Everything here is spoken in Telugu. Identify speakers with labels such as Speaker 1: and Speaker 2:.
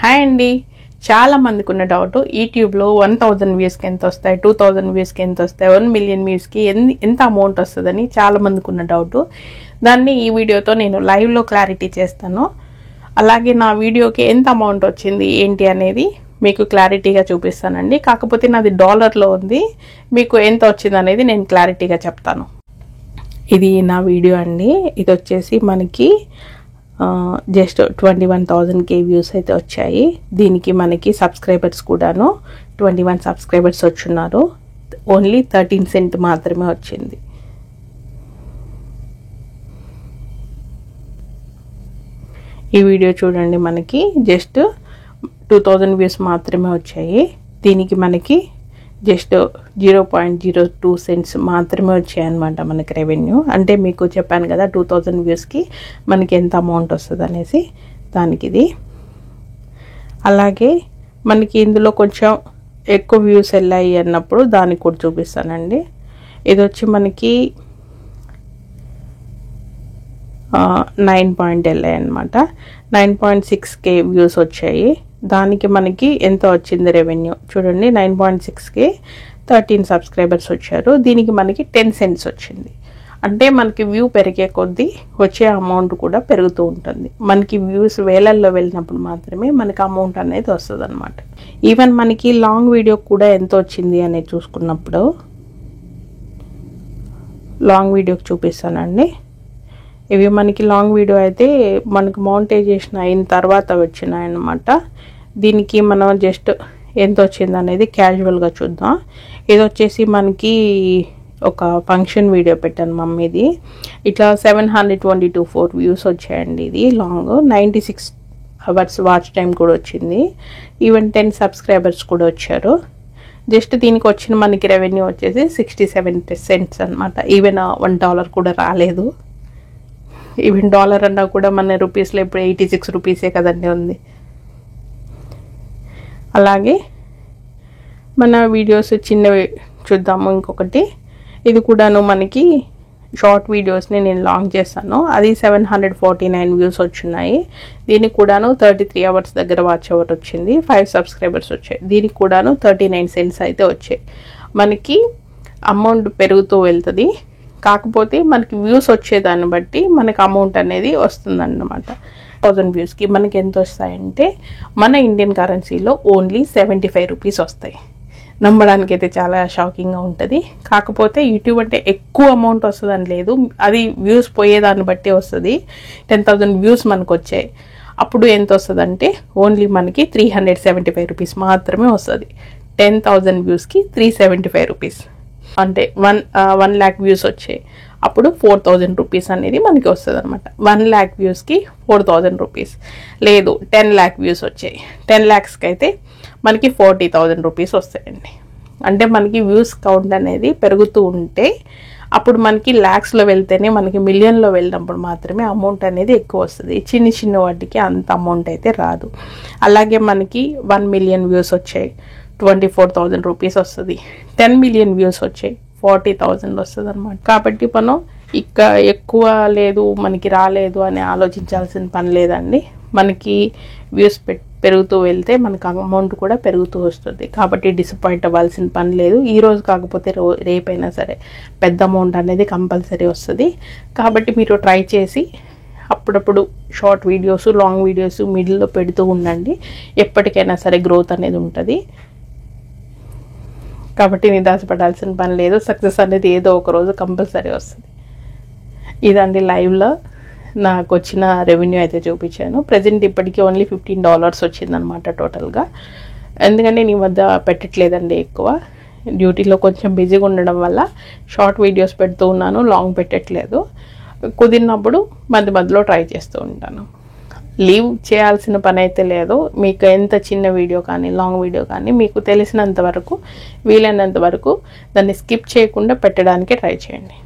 Speaker 1: హాయ్ అండి, చాలా మందికి ఉన్న డౌట్ యూట్యూబ్లో 1000 వ్యూస్కి ఎంత వస్తాయి, 2000 వ్యూస్కి ఎంత వస్తాయి, 1 మిలియన్ వ్యూస్కి ఎంత అమౌంట్ వస్తుందని చాలా మందికి ఉన్న డౌట్. దాన్ని ఈ వీడియోతో నేను లైవ్లో క్లారిటీ చేస్తాను. అలాగే నా వీడియోకి ఎంత అమౌంట్ వచ్చింది ఏంటి అనేది మీకు క్లారిటీగా చూపిస్తానండి. కాకపోతే నాది డాలర్లో ఉంది, మీకు ఎంత వచ్చింది అనేది నేను క్లారిటీగా చెప్తాను. ఇది నా వీడియో అండి. ఇది వచ్చేసి మనకి జస్ట్ 21,000 వ్యూస్ అయితే వచ్చాయి. దీనికి మనకి సబ్స్క్రైబర్స్ కూడాను 21 సబ్స్క్రైబర్స్ వచ్చున్నారు. ఓన్లీ 13 సెంట్ మాత్రమే వచ్చింది. ఈ వీడియో చూడండి, మనకి జస్ట్ 2000 వ్యూస్ మాత్రమే వచ్చాయి. దీనికి మనకి జస్ట్ 0.02 సెంట్స్ మాత్రమే వచ్చాయన్నమాట మనకి రెవెన్యూ. అంటే మీకు చెప్పాను కదా 2000 వ్యూస్కి మనకి ఎంత అమౌంట్ వస్తుంది అనేసి, దానికి ఇది. అలాగే మనకి ఇందులో కొంచెం ఎక్కువ వ్యూస్ వెళ్ళాయి అన్నప్పుడు దానికి కూడా చూపిస్తానండి. ఇది వచ్చి మనకి 9 వెళ్ళాయి అనమాట. 9.6K వ్యూస్ వచ్చాయి. దానికి మనకి ఎంత వచ్చింది రెవెన్యూ చూడండి. 9.6K 13 సబ్స్క్రైబర్స్ వచ్చారు. దీనికి మనకి 10 సెంట్స్ వచ్చింది. అంటే మనకి వ్యూ పెరిగే కొద్దీ వచ్చే అమౌంట్ కూడా పెరుగుతూ ఉంటుంది. మనకి వ్యూస్ వేలల్లో వెళ్ళినప్పుడు మాత్రమే మనకి అమౌంట్ అనేది వస్తుంది అనమాట. ఈవెన్ మనకి లాంగ్ వీడియో కూడా ఎంత వచ్చింది అనేది చూసుకున్నప్పుడు లాంగ్ వీడియోకి చూపిస్తానండి. ఇవి మనకి లాంగ్ వీడియో అయితే మనకు మౌంటైజేషన్ అయిన తర్వాత వచ్చినాయి అన్నమాట. దీనికి మనం జస్ట్ ఎంత వచ్చింది అనేది క్యాజువల్గా చూద్దాం. ఇది వచ్చేసి మనకి ఒక ఫంక్షన్ వీడియో పెట్టాను మమ్మీది. ఇట్లా 724 వ్యూస్ వచ్చాయండి. ఇది లాంగ్ 96 అవర్స్ వాచ్ టైం కూడా వచ్చింది. ఈవెన్ 10 సబ్స్క్రైబర్స్ కూడా వచ్చారు. జస్ట్ దీనికి వచ్చిన మనకి రెవెన్యూ వచ్చేసి 67 సెంట్స్ అనమాట. ఈవెన్ $1 కూడా రాలేదు. ఈవెన్ డాలర్ అన్నా కూడా మన రూపీస్లో ఇప్పుడు 86 రూపీసే కదండి ఉంది. అలాగే మన వీడియోస్ చిన్నవి చూద్దాము. ఇంకొకటి ఇది కూడాను మనకి షార్ట్ వీడియోస్ని నేను లాంగ్ చేస్తాను. అది 749 వ్యూస్ వచ్చున్నాయి. దీనికి కూడాను 33 అవర్స్ దగ్గర వాచ్ అవర్ వచ్చింది. 5 సబ్స్క్రైబర్స్ వచ్చాయి. దీనికి కూడాను 39 సెంట్స్ అయితే వచ్చాయి. మనకి అమౌంట్ పెరుగుతూ వెళ్తుంది. కాకపోతే మనకి వ్యూస్ వచ్చేదాన్ని బట్టి మనకి అమౌంట్ అనేది వస్తుందన్నమాట. 1000 వ్యూస్కి మనకి ఎంత వస్తాయంటే మన ఇండియన్ కరెన్సీలో ఓన్లీ 75 రూపీస్ వస్తాయి. నమ్మడానికి అయితే చాలా షాకింగ్గా ఉంటుంది. కాకపోతే యూట్యూబ్ అంటే ఎక్కువ అమౌంట్ వస్తుందని లేదు, అది వ్యూస్ పోయేదాన్ని బట్టి వస్తుంది. 10,000 వ్యూస్ మనకు వచ్చాయి. అప్పుడు ఎంత వస్తుంది అంటే ఓన్లీ మనకి 375 రూపీస్ మాత్రమే వస్తుంది. 10,000 వ్యూస్కి 375 రూపీస్ అంటే 1 lakh వ్యూస్ వచ్చాయి. అప్పుడు 4,000 రూపీస్ అనేది మనకి వస్తుంది అనమాట. 1 lakh వ్యూస్కి 4,000 రూపీస్. లేదు 10 lakh వ్యూస్ వచ్చాయి. 10 lakhsకి అయితే మనకి 40,000 రూపీస్ వస్తాయండి. అంటే మనకి వ్యూస్ కౌంట్ అనేది పెరుగుతూ ఉంటే అప్పుడు మనకి ల్యాక్స్లో వెళ్తేనే, మనకి మిలియన్లో వెళ్ళినప్పుడు మాత్రమే అమౌంట్ అనేది ఎక్కువ వస్తుంది. చిన్న చిన్న వాటికి అంత అమౌంట్ అయితే రాదు. అలాగే మనకి 1 మిలియన్ వ్యూస్ వచ్చాయి, 24,000 రూపీస్ వస్తుంది. 10 మిలియన్ వ్యూస్ వచ్చాయి, 40,000 వస్తుంది అనమాట. కాబట్టి మనం ఎక్కువ లేదు మనకి రాలేదు అని ఆలోచించాల్సిన పని లేదండి. మనకి వ్యూస్ పెరుగుతూ వెళ్తే మనకు అమౌంట్ కూడా పెరుగుతూ వస్తుంది. కాబట్టి డిసప్పాయింట్ అవ్వాల్సిన పని లేదు. ఈరోజు కాకపోతే రేపైనా సరే పెద్ద అమౌంట్ అనేది కంపల్సరీ వస్తుంది. కాబట్టి మీరు ట్రై చేసి అప్పుడప్పుడు షార్ట్ వీడియోస్, లాంగ్ వీడియోస్ మిడిల్లో పెడుతూ ఉండండి. ఎప్పటికైనా సరే గ్రోత్ అనేది ఉంటుంది. కాబట్టి నిరాశపడాల్సిన పని లేదు. సక్సెస్ అనేది ఏదో ఒక రోజు కంపల్సరీ వస్తుంది. ఇదండి లైవ్లో నాకు వచ్చిన రెవెన్యూ అయితే చూపించాను. ప్రజెంట్ ఇప్పటికీ ఓన్లీ $15 వచ్చిందనమాట టోటల్గా. ఎందుకంటే నేను ఈ మధ్య పెట్టట్లేదండి ఎక్కువ. డ్యూటీలో కొంచెం బిజీగా ఉండడం వల్ల షార్ట్ వీడియోస్ పెడుతూ ఉన్నాను, లాంగ్ పెట్టట్లేదు. కుదిరినప్పుడు మధ్య మధ్యలో ట్రై చేస్తూ ఉంటాను. లీవ్ చేయాల్సిన పని అయితే లేదు. మీకు ఎంత చిన్న వీడియో కానీ లాంగ్ వీడియో కానీ మీకు తెలిసినంత వరకు, వీలైనంత వరకు దాన్ని స్కిప్ చేయకుండా పెట్టడానికి ట్రై చేయండి.